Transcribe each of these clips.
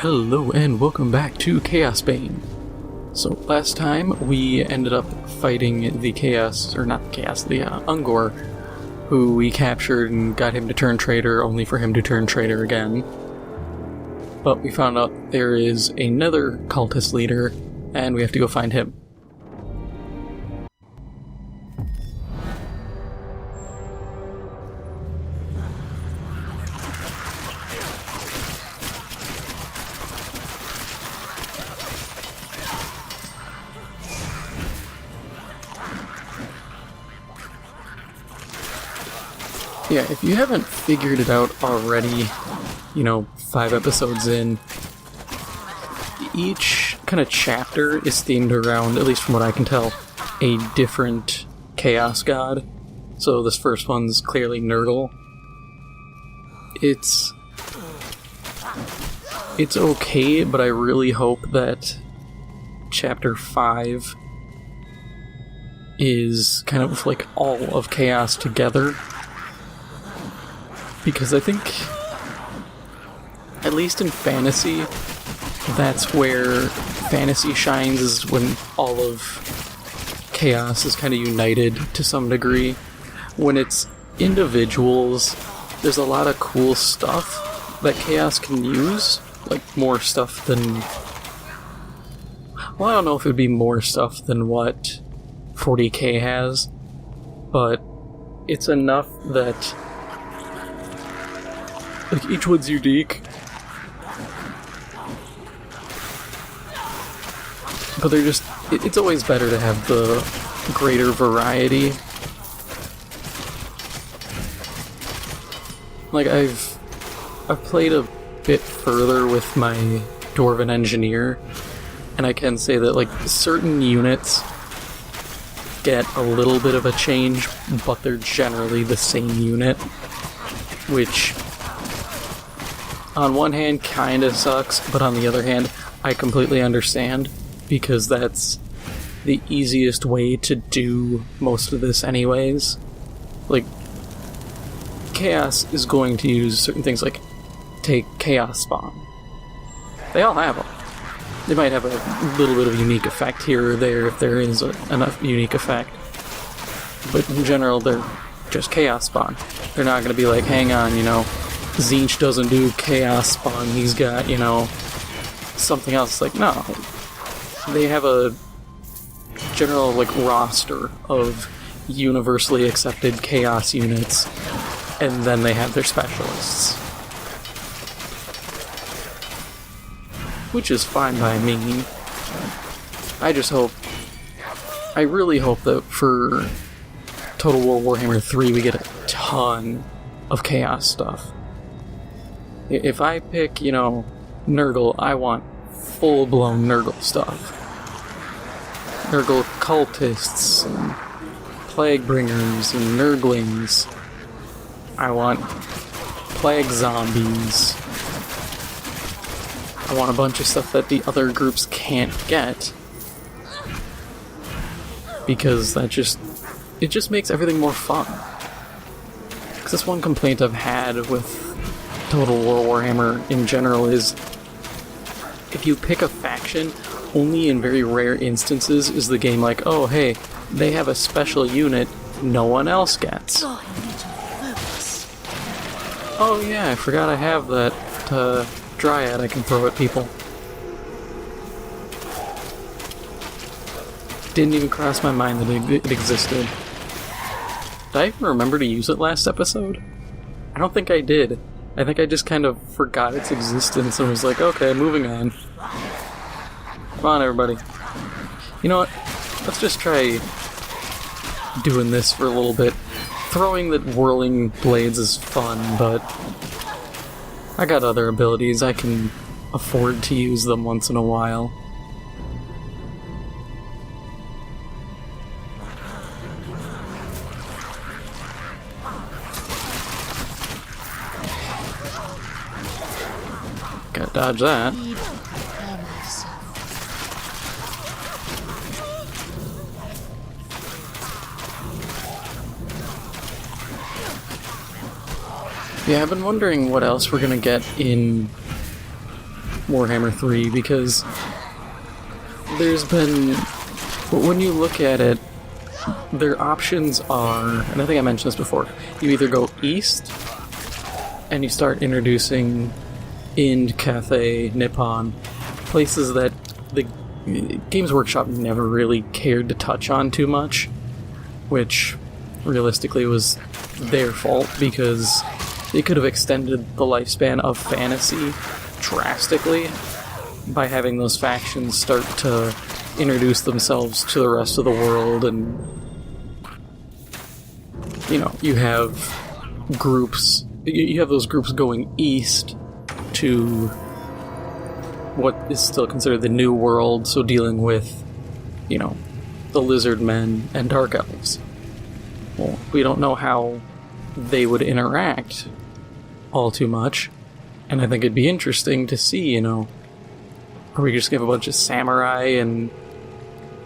Hello and welcome back to Chaosbane. So last time we ended up fighting the Ungor, who we captured and got him to turn traitor, only for him to turn traitor again. But we found out there is another cultist leader, and we have to go find him. Yeah, if you haven't figured it out already, 5 episodes in, each kind of chapter is themed around, at least from what I can tell, a different chaos god. So this first one's clearly Nurgle. It's okay, but I really hope that chapter 5 is kind of like all of chaos together. Because I think, at least in fantasy, that's where fantasy shines, is when all of chaos is kind of united to some degree. When it's individuals, there's a lot of cool stuff that chaos can use, like more stuff than... Well, I don't know if it would be more stuff than what 40k has, but it's enough that... Like, each one's unique. But they're just... It's always better to have the greater variety. Like, I've played a bit further with my Dwarven Engineer, and I can say that, like, certain units get a little bit of a change, but they're generally the same unit, which... on one hand, kinda sucks, but on the other hand, I completely understand, because that's the easiest way to do most of this anyways. Like, Chaos is going to use certain things like, take Chaosbane. They all have them. They might have a little bit of unique effect here or there if there is enough unique effect. But in general, they're just Chaosbane. They're not gonna be like, hang on, Tzeentch doesn't do Chaosbane, he's got, something else. Like, no. They have a general, roster of universally accepted chaos units, and then they have their specialists. Which is fine by me. I really hope that for Total War Warhammer 3 we get a ton of chaos stuff. If I pick, Nurgle, I want full-blown Nurgle stuff. Nurgle cultists, and plague-bringers, and Nurglings. I want plague zombies. I want a bunch of stuff that the other groups can't get. Because it just makes everything more fun. Because that's one complaint I've had with Total War Warhammer in general is, if you pick a faction, only in very rare instances is the game like, oh hey, they have a special unit no one else gets. Oh yeah, I forgot I have that Dryad I can throw at people. Didn't even cross my mind that it existed. Did I even remember to use it last episode? I don't think I did. I think I just kind of forgot its existence and was like, okay, moving on. Come on, everybody. You know what? Let's just try doing this for a little bit. Throwing the whirling blades is fun, but I got other abilities. I can afford to use them once in a while. Gotta dodge that. Yeah, I've been wondering what else we're gonna get in Warhammer 3, because there's been, when you look at it, their options are, and I think I mentioned this before, you either go east and you start introducing Ind, Cathay, Nippon, places that the Games Workshop never really cared to touch on too much, which realistically was their fault, because they could have extended the lifespan of fantasy drastically by having those factions start to introduce themselves to the rest of the world. And you have groups, you have those groups going east to what is still considered the New World, so dealing with the lizard men and dark elves. Well, we don't know how they would interact all too much, and I think it'd be interesting to see, are we just gonna have a bunch of samurai and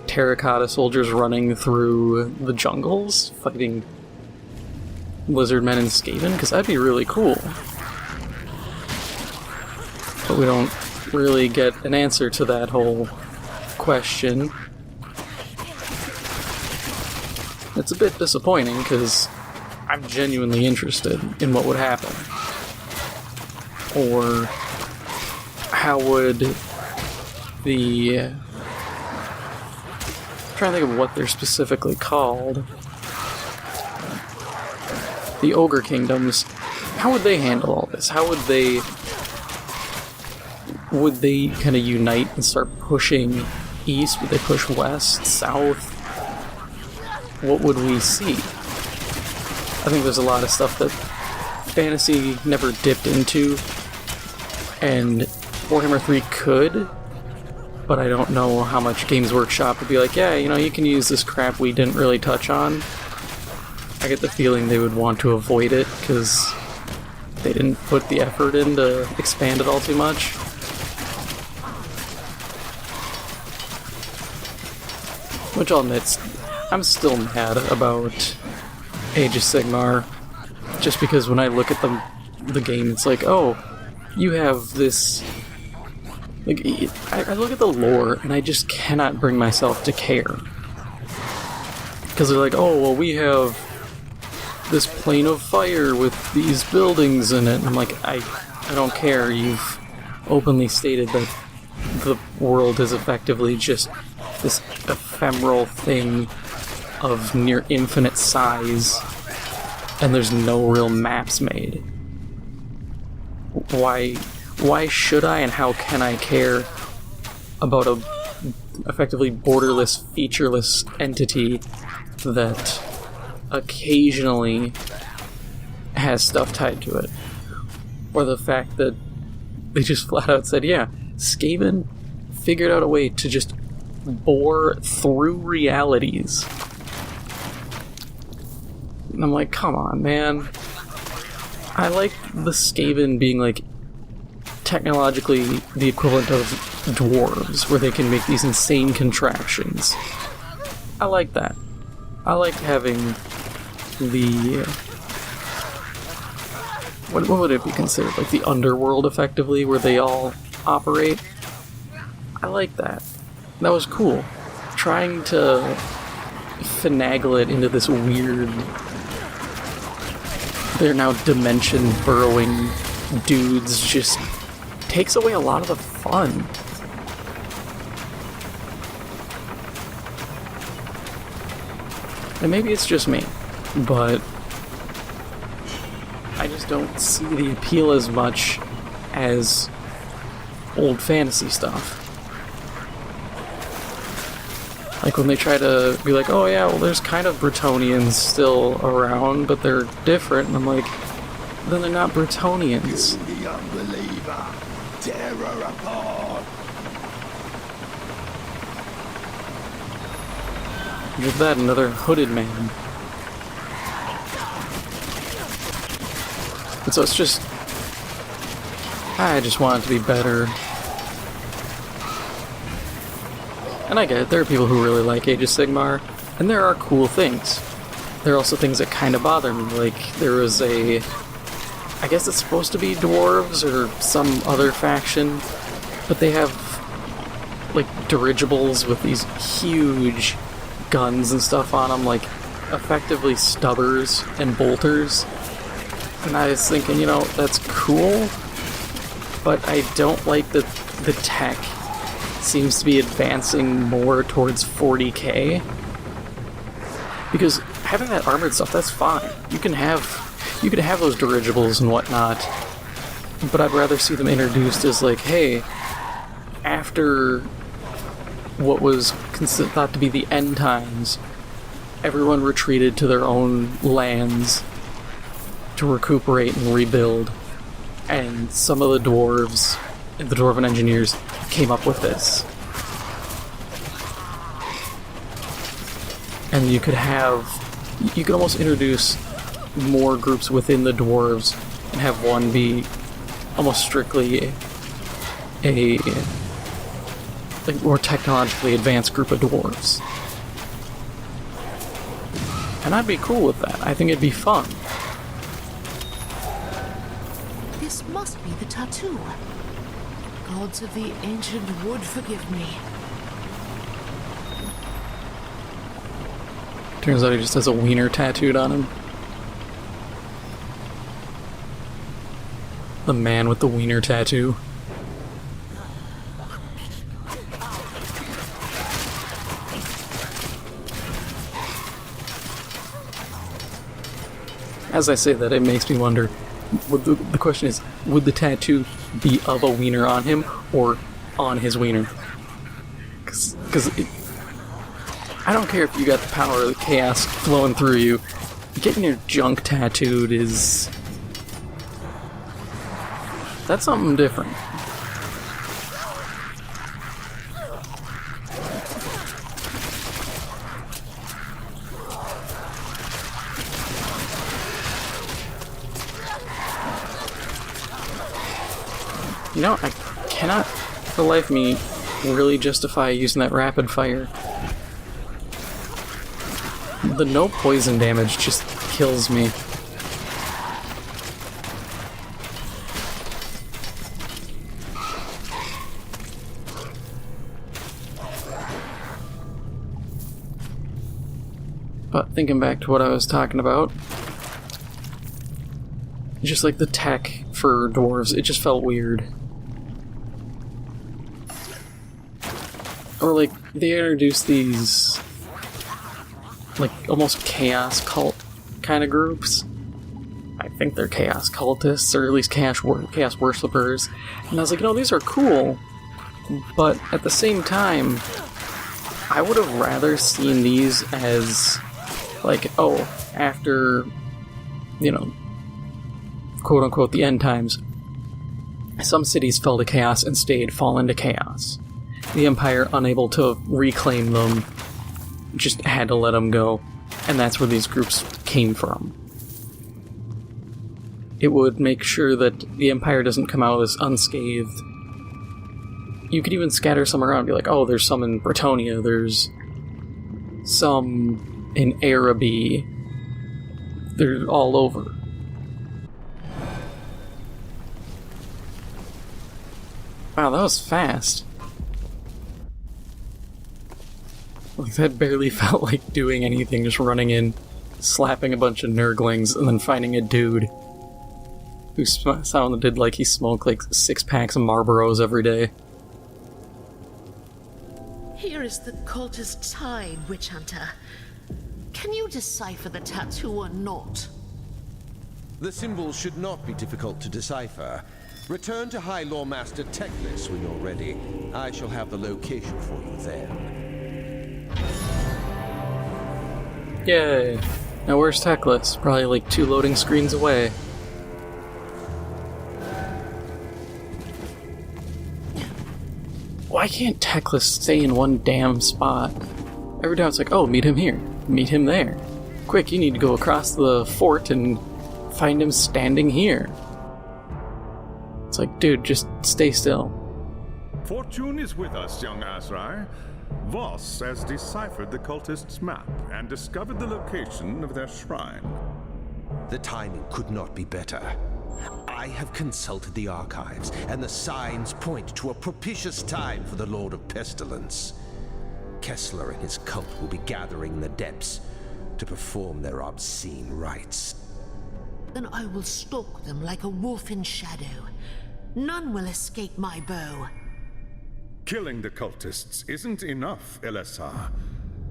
terracotta soldiers running through the jungles fighting lizard men and Skaven? Because that'd be really cool. But we don't really get an answer to that whole question. It's a bit disappointing, because I'm genuinely interested in what would happen. Or how would I'm trying to think of what they're specifically called. The Ogre Kingdoms, how would they handle all this? How would they kind of unite and start pushing east? Would they push west, south? What would we see? I think there's a lot of stuff that fantasy never dipped into, and Warhammer 3 could, but I don't know how much Games Workshop would be like, yeah, you can use this crap we didn't really touch on. I get the feeling they would want to avoid it, because they didn't put the effort in to expand it all too much. Which I'll admit, I'm still mad about Age of Sigmar, just because when I look at the game, it's like, oh, you have this... Like, I look at the lore, and I just cannot bring myself to care. Because they're like, oh, well, we have this plane of fire with these buildings in it. And I'm like, I don't care. You've openly stated that the world is effectively just this ephemeral thing of near infinite size, and there's no real maps made. Why should I, and how can I care about a effectively borderless, featureless entity that occasionally has stuff tied to it? Or the fact that they just flat out said, yeah, Skaven figured out a way to just bore through realities. And I'm like, come on, man. I like the Skaven being like technologically the equivalent of dwarves, where they can make these insane contraptions. I like that. I like having the... What would it be considered? Like the underworld, effectively, where they all operate? I like that. That was cool. Trying to finagle it into this weird... They're now dimension-burrowing dudes just takes away a lot of the fun. And maybe it's just me, but I just don't see the appeal as much as old fantasy stuff. Like when they try to be like, oh yeah, well there's kind of Bretonnians still around, but they're different, and I'm like, then they're not Bretonnians. You the unbeliever, tear her apart. With that, another hooded man. And so it's just... I just want it to be better. And I get it, there are people who really like Age of Sigmar, and there are cool things. There are also things that kind of bother me, like there was a... I guess it's supposed to be dwarves or some other faction but they have like dirigibles with these huge guns and stuff on them, like effectively stubbers and bolters. And I was thinking, that's cool, but I don't like that the tech seems to be advancing more towards 40k. Because having that armored stuff, that's fine. You can have those dirigibles and whatnot, but I'd rather see them introduced as like, hey, after what was thought to be the end times, everyone retreated to their own lands to recuperate and rebuild, and some of the dwarves and the dwarven engineers came up with this. And you could almost introduce more groups within the dwarves and have one be almost strictly a like more technologically advanced group of dwarves. And I'd be cool with that. I think it'd be fun. This must be the tattoo. Gods of the ancient wood, forgive me. Turns out he just has a wiener tattooed on him. The man with the wiener tattoo. As I say that, it makes me wonder, the question is, would the tattoo be of a wiener on him, or on his wiener? Because I don't care if you got the power of the chaos flowing through you, getting your junk tattooed is... that's something different. I cannot, for the life of me, really justify using that rapid fire. The no poison damage just kills me. But thinking back to what I was talking about, just like the tech for dwarves, it just felt weird. Or like, they introduced these, like, almost chaos cult kind of groups. I think they're chaos cultists, or at least chaos worshippers. And I was like, these are cool, but at the same time, I would have rather seen these as, like, after, quote-unquote, the end times, some cities fell to chaos and stayed fallen to chaos. The Empire, unable to reclaim them, just had to let them go, and that's where these groups came from. It would make sure that the Empire doesn't come out as unscathed. You could even scatter some around, be like, there's some in Bretonia, there's some in Araby, they're all over. Wow, that was fast. Like, that barely felt like doing anything, just running in, slapping a bunch of nurglings, and then finding a dude who sounded like he smoked like 6 packs of Marlboros every day. Here is the cultist tide, witch hunter. Can you decipher the tattoo or not? The symbols should not be difficult to decipher. Return to High Lore Master Teclis when you're ready. I shall have the location for you then. Yay! Now where's Teclis? Probably like 2 loading screens away. Why can't Teclis stay in one damn spot? Every time it's like, meet him here, meet him there. Quick, you need to go across the fort and find him standing here. It's like, dude, just stay still. Fortune is with us, young Azrai. Voss has deciphered the cultists' map and discovered the location of their shrine. The timing could not be better. I have consulted the archives, and the signs point to a propitious time for the Lord of Pestilence. Kessler and his cult will be gathering in the depths to perform their obscene rites. Then I will stalk them like a wolf in shadow. None will escape my bow. Killing the cultists isn't enough, Elessar.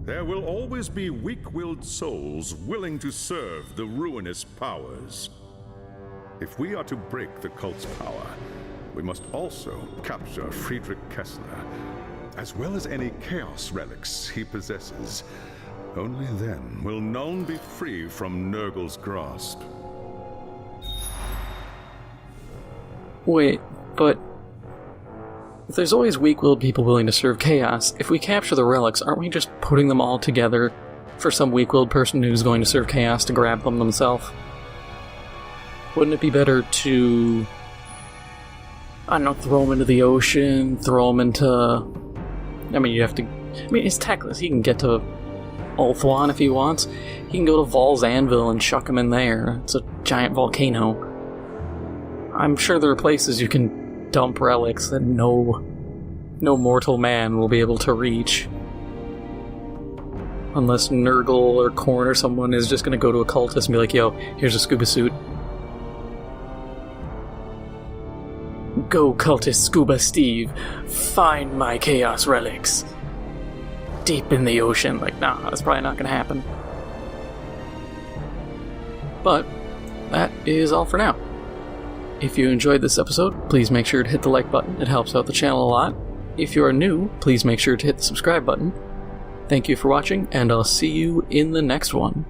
There will always be weak-willed souls willing to serve the ruinous powers. If we are to break the cult's power, we must also capture Friedrich Kessler, as well as any chaos relics he possesses. Only then will Nuln be free from Nurgle's grasp. Wait, but if there's always weak-willed people willing to serve chaos, if we capture the relics, aren't we just putting them all together for some weak-willed person who's going to serve chaos to grab them themselves? Wouldn't it be better to, I don't know, throw them into the ocean, throw them into... I mean, it's Teclis. He can get to Ulthuan if he wants. He can go to Vol's Anvil and chuck him in there. It's a giant volcano. I'm sure there are places you can dump relics that no mortal man will be able to reach. Unless Nurgle or Korn or someone is just gonna go to a cultist and be like, yo, here's a scuba suit. Go, cultist Scuba Steve, find my chaos relics. Deep in the ocean. Like, nah, that's probably not gonna happen. But that is all for now. If you enjoyed this episode, please make sure to hit the like button. It helps out the channel a lot. If you are new, please make sure to hit the subscribe button. Thank you for watching, and I'll see you in the next one.